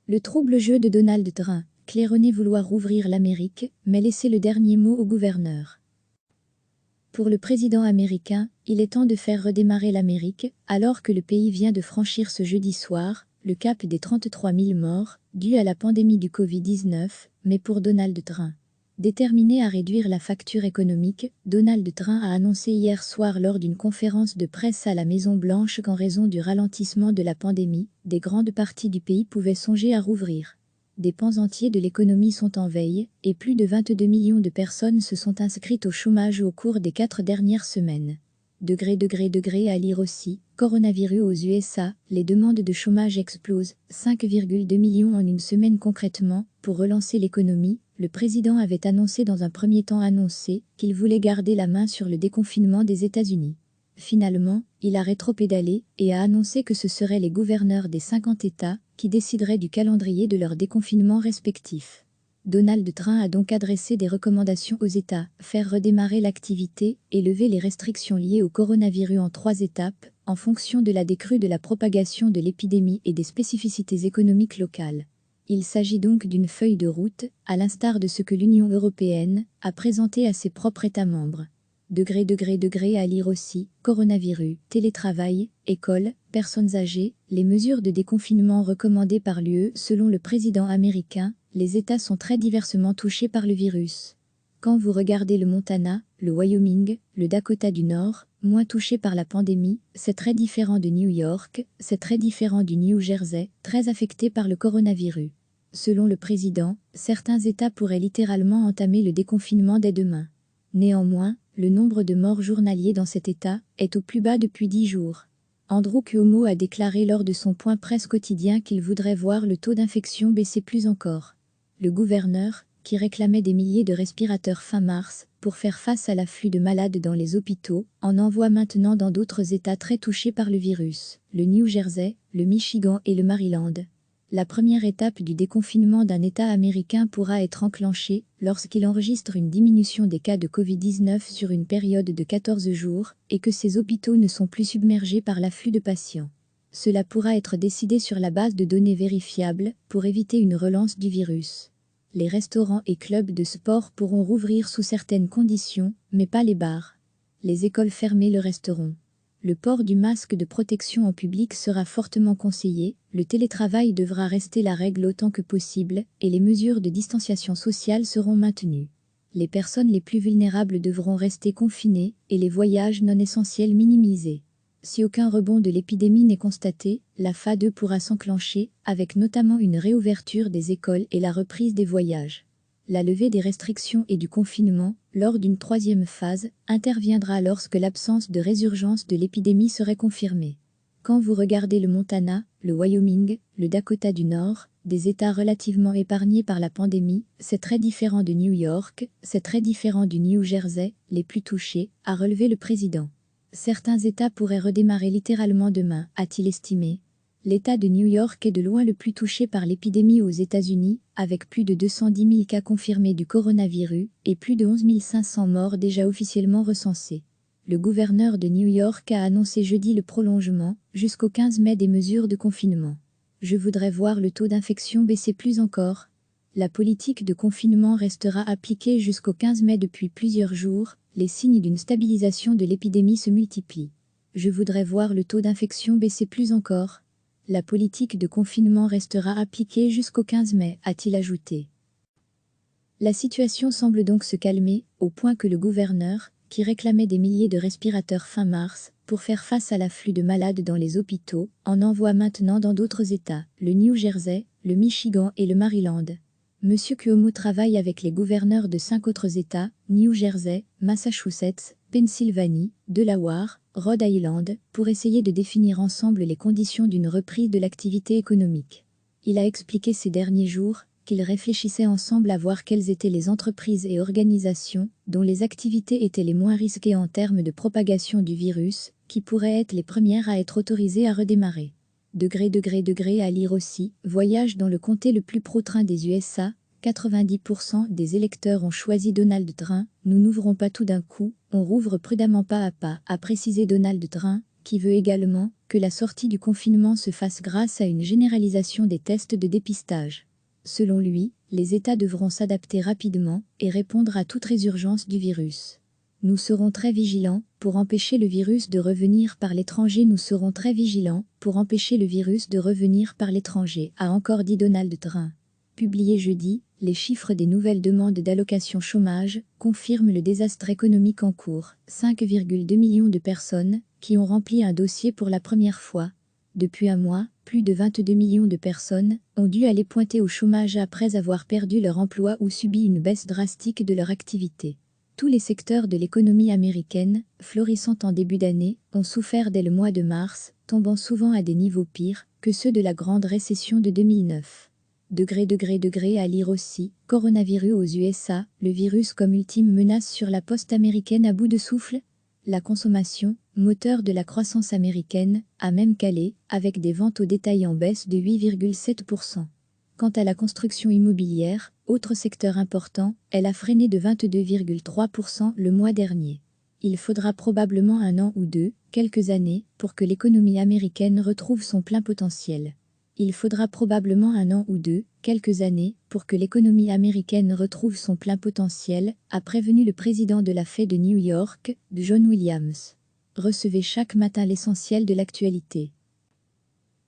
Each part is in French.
Le trouble jeu de Donald Trump, claironner vouloir ouvrir l'Amérique, mais laisser le dernier mot au gouverneur. Pour le président américain, il est temps de faire redémarrer l'Amérique, alors que le pays vient de franchir ce jeudi soir le cap des 33 000 morts, dus à la pandémie du Covid-19, mais pour Donald Trump. Déterminé à réduire la facture économique, Donald Trump a annoncé hier soir lors d'une conférence de presse à la Maison-Blanche qu'en raison du ralentissement de la pandémie, des grandes parties du pays pouvaient songer à rouvrir. Des pans entiers de l'économie sont en veille, et plus de 22 millions de personnes se sont inscrites au chômage au cours des 4 dernières semaines. Degré à lire aussi, coronavirus aux USA, les demandes de chômage explosent, 5,2 millions en une semaine concrètement. Pour relancer l'économie, le président avait dans un premier temps annoncé qu'il voulait garder la main sur le déconfinement des États-Unis. Finalement, il a rétropédalé et a annoncé que ce seraient les gouverneurs des 50 États qui décideraient du calendrier de leur déconfinement respectif. Donald Trump a donc adressé des recommandations aux États, faire redémarrer l'activité et lever les restrictions liées au coronavirus en 3 étapes, en fonction de la décrue de la propagation de l'épidémie et des spécificités économiques locales. Il s'agit donc d'une feuille de route, à l'instar de ce que l'Union européenne a présenté à ses propres États membres. Degré à lire aussi, coronavirus, télétravail, école, personnes âgées, les mesures de déconfinement recommandées par l'UE. Selon le président américain, les États sont très diversement touchés par le virus. Quand vous regardez le Montana, le Wyoming, le Dakota du Nord, moins touchés par la pandémie, c'est très différent de New York, c'est très différent du New Jersey, très affecté par le coronavirus. Selon le président, certains États pourraient littéralement entamer le déconfinement dès demain. Néanmoins, le nombre de morts journaliers dans cet État est au plus bas depuis 10 jours. Andrew Cuomo a déclaré lors de son point presse quotidien qu'il voudrait voir le taux d'infection baisser plus encore. Le gouverneur, qui réclamait des milliers de respirateurs fin mars pour faire face à l'afflux de malades dans les hôpitaux, en envoie maintenant dans d'autres États très touchés par le virus, le New Jersey, le Michigan et le Maryland. La première étape du déconfinement d'un État américain pourra être enclenchée lorsqu'il enregistre une diminution des cas de Covid-19 sur une période de 14 jours et que ses hôpitaux ne sont plus submergés par l'afflux de patients. Cela pourra être décidé sur la base de données vérifiables pour éviter une relance du virus. Les restaurants et clubs de sport pourront rouvrir sous certaines conditions, mais pas les bars. Les écoles fermées le resteront. Le port du masque de protection en public sera fortement conseillé, le télétravail devra rester la règle autant que possible, et les mesures de distanciation sociale seront maintenues. Les personnes les plus vulnérables devront rester confinées, et les voyages non essentiels minimisés. Si aucun rebond de l'épidémie n'est constaté, la phase 2 pourra s'enclencher, avec notamment une réouverture des écoles et la reprise des voyages. La levée des restrictions et du confinement, lors d'une 3e phase, interviendra lorsque l'absence de résurgence de l'épidémie serait confirmée. Quand vous regardez le Montana, le Wyoming, le Dakota du Nord, des États relativement épargnés par la pandémie, c'est très différent de New York, c'est très différent du New Jersey, les plus touchés, a relevé le président. Certains États pourraient redémarrer littéralement demain, a-t-il estimé. L'État de New York est de loin le plus touché par l'épidémie aux États-Unis, avec plus de 210 000 cas confirmés du coronavirus et plus de 11 500 morts déjà officiellement recensés. Le gouverneur de New York a annoncé jeudi le prolongement, jusqu'au 15 mai, des mesures de confinement. Je voudrais voir le taux d'infection baisser plus encore. La politique de confinement restera appliquée jusqu'au 15 mai depuis plusieurs jours, les signes d'une stabilisation de l'épidémie se multiplient. Je voudrais voir le taux d'infection baisser plus encore. La politique de confinement restera appliquée jusqu'au 15 mai, a-t-il ajouté. La situation semble donc se calmer, au point que le gouverneur, qui réclamait des milliers de respirateurs fin mars pour faire face à l'afflux de malades dans les hôpitaux, en envoie maintenant dans d'autres États, le New Jersey, le Michigan et le Maryland. M. Cuomo travaille avec les gouverneurs de 5 autres États, New Jersey, Massachusetts, Pennsylvanie, Delaware, Rhode Island, pour essayer de définir ensemble les conditions d'une reprise de l'activité économique. Il a expliqué ces derniers jours qu'ils réfléchissaient ensemble à voir quelles étaient les entreprises et organisations dont les activités étaient les moins risquées en termes de propagation du virus, qui pourraient être les premières à être autorisées à redémarrer. Degré à lire aussi, voyage dans le comté le plus pro-train des USA, 90% des électeurs ont choisi Donald Trump, nous n'ouvrons pas tout d'un coup, on rouvre prudemment pas à pas, a précisé Donald Trump, qui veut également que la sortie du confinement se fasse grâce à une généralisation des tests de dépistage. Selon lui, les États devront s'adapter rapidement et répondre à toute résurgence du virus. Nous serons très vigilants pour empêcher le virus de revenir par l'étranger. Nous serons très vigilants pour empêcher le virus de revenir par l'étranger, a encore dit Donald Trump. Publié jeudi, les chiffres des nouvelles demandes d'allocation chômage confirment le désastre économique en cours. 5,2 millions de personnes qui ont rempli un dossier pour la première fois. Depuis un mois, plus de 22 millions de personnes ont dû aller pointer au chômage après avoir perdu leur emploi ou subi une baisse drastique de leur activité. Tous les secteurs de l'économie américaine, florissant en début d'année, ont souffert dès le mois de mars, tombant souvent à des niveaux pires que ceux de la grande récession de 2009. À lire aussi, coronavirus aux USA, le virus comme ultime menace sur la poste américaine à bout de souffle. La consommation, moteur de la croissance américaine, a même calé, avec des ventes au détail en baisse de 8,7%. Quant à la construction immobilière, autre secteur important, elle a freiné de 22,3% le mois dernier. Il faudra probablement un an ou deux, quelques années, pour que l'économie américaine retrouve son plein potentiel. Il faudra probablement un an ou deux, quelques années, pour que l'économie américaine retrouve son plein potentiel, a prévenu le président de la Fed de New York, John Williams. Recevez chaque matin l'essentiel de l'actualité.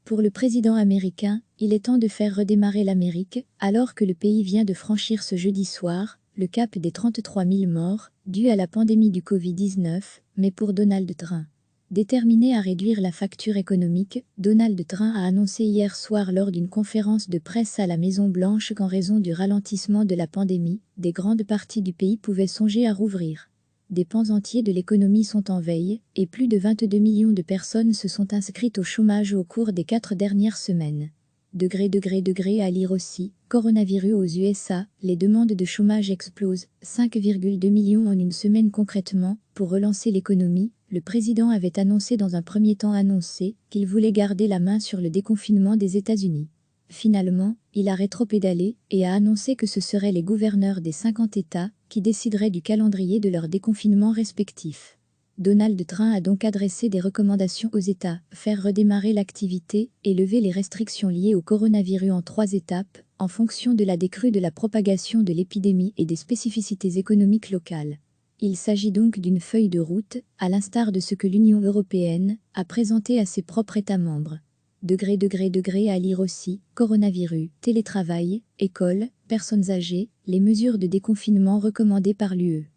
Pour le président américain, il est temps de faire redémarrer l'Amérique, alors que le pays vient de franchir ce jeudi soir le cap des 33 000 morts, dû à la pandémie du Covid-19, mais pour Donald Trump. Déterminé à réduire la facture économique, Donald Trump a annoncé hier soir lors d'une conférence de presse à la Maison-Blanche qu'en raison du ralentissement de la pandémie, des grandes parties du pays pouvaient songer à rouvrir. Des pans entiers de l'économie sont en veille, et plus de 22 millions de personnes se sont inscrites au chômage au cours des 4 dernières semaines. À lire aussi, coronavirus aux USA, les demandes de chômage explosent, 5,2 millions en une semaine concrètement. Pour relancer l'économie, le président avait dans un premier temps annoncé qu'il voulait garder la main sur le déconfinement des États-Unis. Finalement, il a rétropédalé et a annoncé que ce seraient les gouverneurs des 50 États qui décideraient du calendrier de leur déconfinement respectif. Donald Trump a donc adressé des recommandations aux États, faire redémarrer l'activité et lever les restrictions liées au coronavirus en 3 étapes, en fonction de la décrue de la propagation de l'épidémie et des spécificités économiques locales. Il s'agit donc d'une feuille de route, à l'instar de ce que l'Union européenne a présenté à ses propres États membres. À lire aussi, coronavirus, télétravail, école, personnes âgées, les mesures de déconfinement recommandées par l'UE.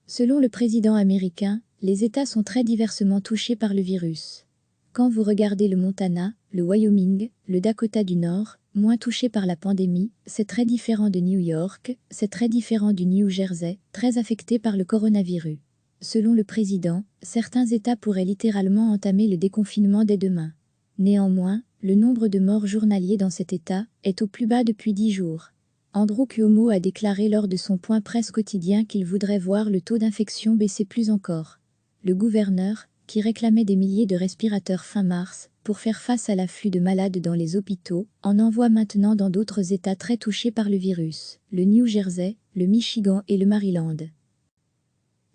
Selon le président américain, les États sont très diversement touchés par le virus. Quand vous regardez le Montana, le Wyoming, le Dakota du Nord, moins touchés par la pandémie, c'est très différent de New York, c'est très différent du New Jersey, très affecté par le coronavirus. Selon le président, certains États pourraient littéralement entamer le déconfinement dès demain. Néanmoins, le nombre de morts journaliers dans cet État est au plus bas depuis 10 jours. Andrew Cuomo a déclaré lors de son point presse quotidien qu'il voudrait voir le taux d'infection baisser plus encore. Le gouverneur, qui réclamait des milliers de respirateurs fin mars pour faire face à l'afflux de malades dans les hôpitaux, en envoie maintenant dans d'autres États très touchés par le virus, le New Jersey, le Michigan et le Maryland.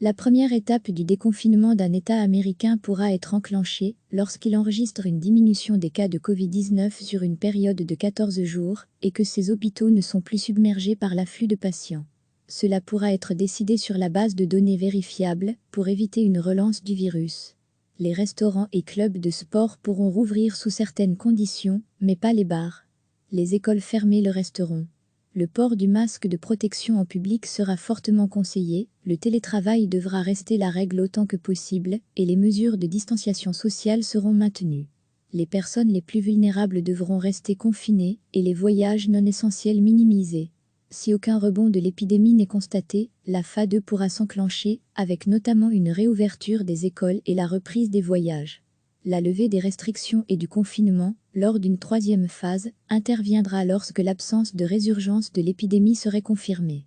La première étape du déconfinement d'un État américain pourra être enclenchée lorsqu'il enregistre une diminution des cas de Covid-19 sur une période de 14 jours et que ses hôpitaux ne sont plus submergés par l'afflux de patients. Cela pourra être décidé sur la base de données vérifiables pour éviter une relance du virus. Les restaurants et clubs de sport pourront rouvrir sous certaines conditions, mais pas les bars. Les écoles fermées le resteront. Le port du masque de protection en public sera fortement conseillé, le télétravail devra rester la règle autant que possible, et les mesures de distanciation sociale seront maintenues. Les personnes les plus vulnérables devront rester confinées, et les voyages non essentiels minimisés. Si aucun rebond de l'épidémie n'est constaté, la phase 2 pourra s'enclencher, avec notamment une réouverture des écoles et la reprise des voyages. La levée des restrictions et du confinement, lors d'une 3e phase, interviendra lorsque l'absence de résurgence de l'épidémie serait confirmée.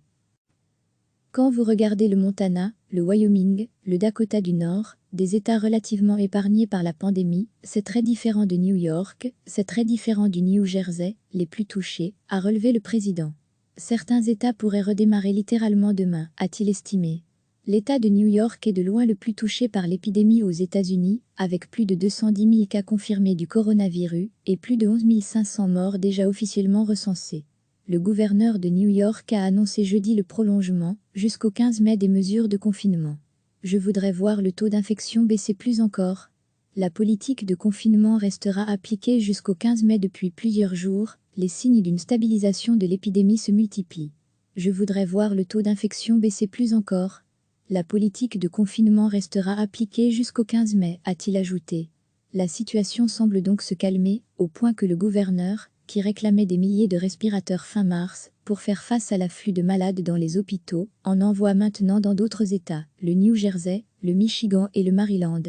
Quand vous regardez le Montana, le Wyoming, le Dakota du Nord, des États relativement épargnés par la pandémie, c'est très différent de New York, c'est très différent du New Jersey, les plus touchés, a relevé le président. Certains États pourraient redémarrer littéralement demain, a-t-il estimé. L'État de New York est de loin le plus touché par l'épidémie aux États-Unis, avec plus de 210 000 cas confirmés du coronavirus et plus de 11 500 morts déjà officiellement recensés. Le gouverneur de New York a annoncé jeudi le prolongement, jusqu'au 15 mai, des mesures de confinement. Je voudrais voir le taux d'infection baisser plus encore. La politique de confinement restera appliquée jusqu'au 15 mai depuis plusieurs jours, les signes d'une stabilisation de l'épidémie se multiplient. Je voudrais voir le taux d'infection baisser plus encore. La politique de confinement restera appliquée jusqu'au 15 mai, a-t-il ajouté. La situation semble donc se calmer, au point que le gouverneur, qui réclamait des milliers de respirateurs fin mars, pour faire face à l'afflux de malades dans les hôpitaux, en envoie maintenant dans d'autres États, le New Jersey, le Michigan et le Maryland.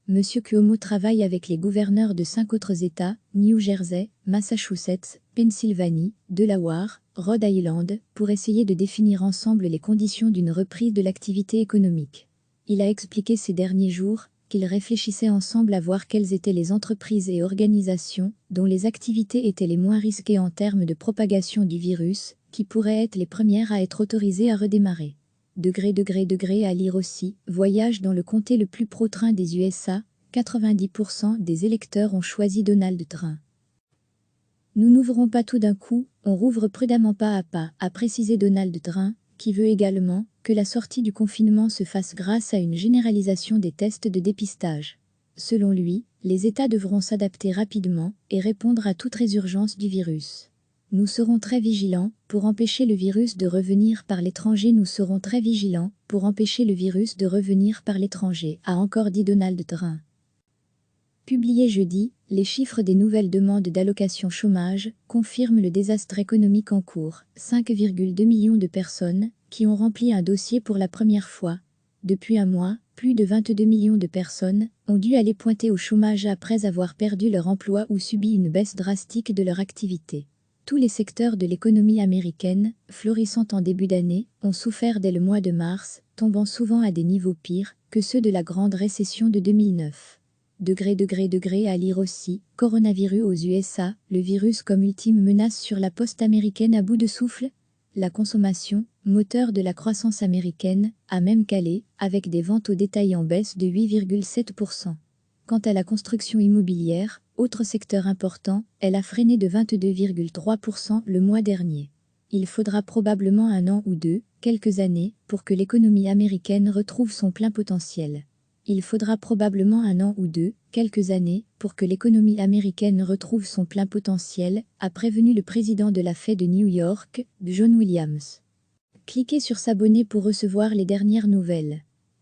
M. Cuomo travaille avec les gouverneurs de 5 autres États, New Jersey, Massachusetts, Pennsylvanie, Delaware, Rhode Island, pour essayer de définir ensemble les conditions d'une reprise de l'activité économique. Il a expliqué ces derniers jours qu'ils réfléchissaient ensemble à voir quelles étaient les entreprises et organisations dont les activités étaient les moins risquées en termes de propagation du virus, qui pourraient être les premières à être autorisées à redémarrer. À lire aussi, voyage dans le comté le plus pro-train des USA, 90% des électeurs ont choisi Donald Trump. Nous n'ouvrons pas tout d'un coup, on rouvre prudemment pas à pas, a précisé Donald Trump, qui veut également que la sortie du confinement se fasse grâce à une généralisation des tests de dépistage. Selon lui, les États devront s'adapter rapidement et répondre à toute résurgence du virus. Nous serons très vigilants pour empêcher le virus de revenir par l'étranger. Nous serons très vigilants pour empêcher le virus de revenir par l'étranger, a encore dit Donald Trump. Publié jeudi, les chiffres des nouvelles demandes d'allocation chômage confirment le désastre économique en cours. 5,2 millions de personnes qui ont rempli un dossier pour la première fois. Depuis un mois, plus de 22 millions de personnes ont dû aller pointer au chômage après avoir perdu leur emploi ou subi une baisse drastique de leur activité. Tous les secteurs de l'économie américaine, florissant en début d'année, ont souffert dès le mois de mars, tombant souvent à des niveaux pires que ceux de la grande récession de 2009. À lire aussi, coronavirus aux USA, le virus comme ultime menace sur la poste américaine à bout de souffle. La consommation, moteur de la croissance américaine, a même calé, avec des ventes au détail en baisse de 8,7%. Quant à la construction immobilière, autre secteur important, elle a freiné de 22,3% le mois dernier. Il faudra probablement un an ou deux, quelques années, pour que l'économie américaine retrouve son plein potentiel. Il faudra probablement un an ou deux, quelques années, pour que l'économie américaine retrouve son plein potentiel, a prévenu le président de la Fed de New York, John Williams. Cliquez sur s'abonner pour recevoir les dernières nouvelles.